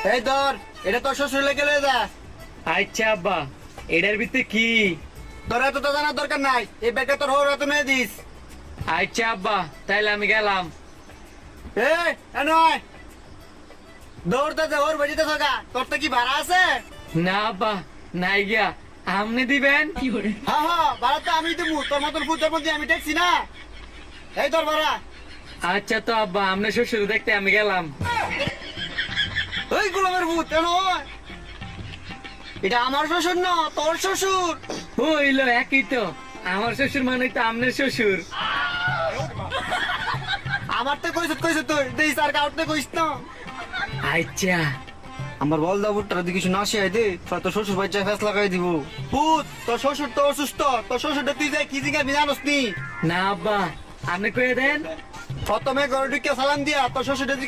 এই ধর, এটা তোর শ্বশুর লেগে লয়ে যা। আচ্ছা আব্বা, এটার ভিতরে কি? তোর এত তো জানার দরকার নাই, এই ব্যাগটা তোর হওয়ার এত নিয়ে দিস। আচ্ছা আব্বা, তাইলে আমি গেলাম। নয় দৌড়তে যে ওর বেজিতে থাকা, তোর তো কি ভাড়া আছে? না আব্বা, নাই গিয়া। আপনি দিবেন? হ্যাঁ হ্যাঁ, ভাড়া তো আমি দেবো, তোর মতন ফুটের মধ্যে আমি দেখছি না। এই তোর ভাড়া। আচ্ছা তো আব্বা, আপনি শ্বশুর দেখতে আমি গেলাম। ওই গোলামের ভূত নয়, এটা আমার শ্বশুর না, তোর শ্বশুর। হইলো একই তো, আমার শ্বশুর মানে তো আপনার শ্বশুর। আমার তো কইছ তুই দেই স্যার কাউতে কইস না। আচ্ছা আমার বল দা ভুট্টার দিকে কিছু না শিয়াই দে, তোর শ্বশুর বাচ্চা ফেস লাগাই দিব। ভূত, তোর শ্বশুর তো অসুস্থ, তোর শ্বশুরটা তুই যাই কি জিগা জানোস নি? না আব্বা, আপনি কয়ে দেন। প্রথমে ঘরে ঢুকে সালাম দিয়া তোর শ্বশুরটা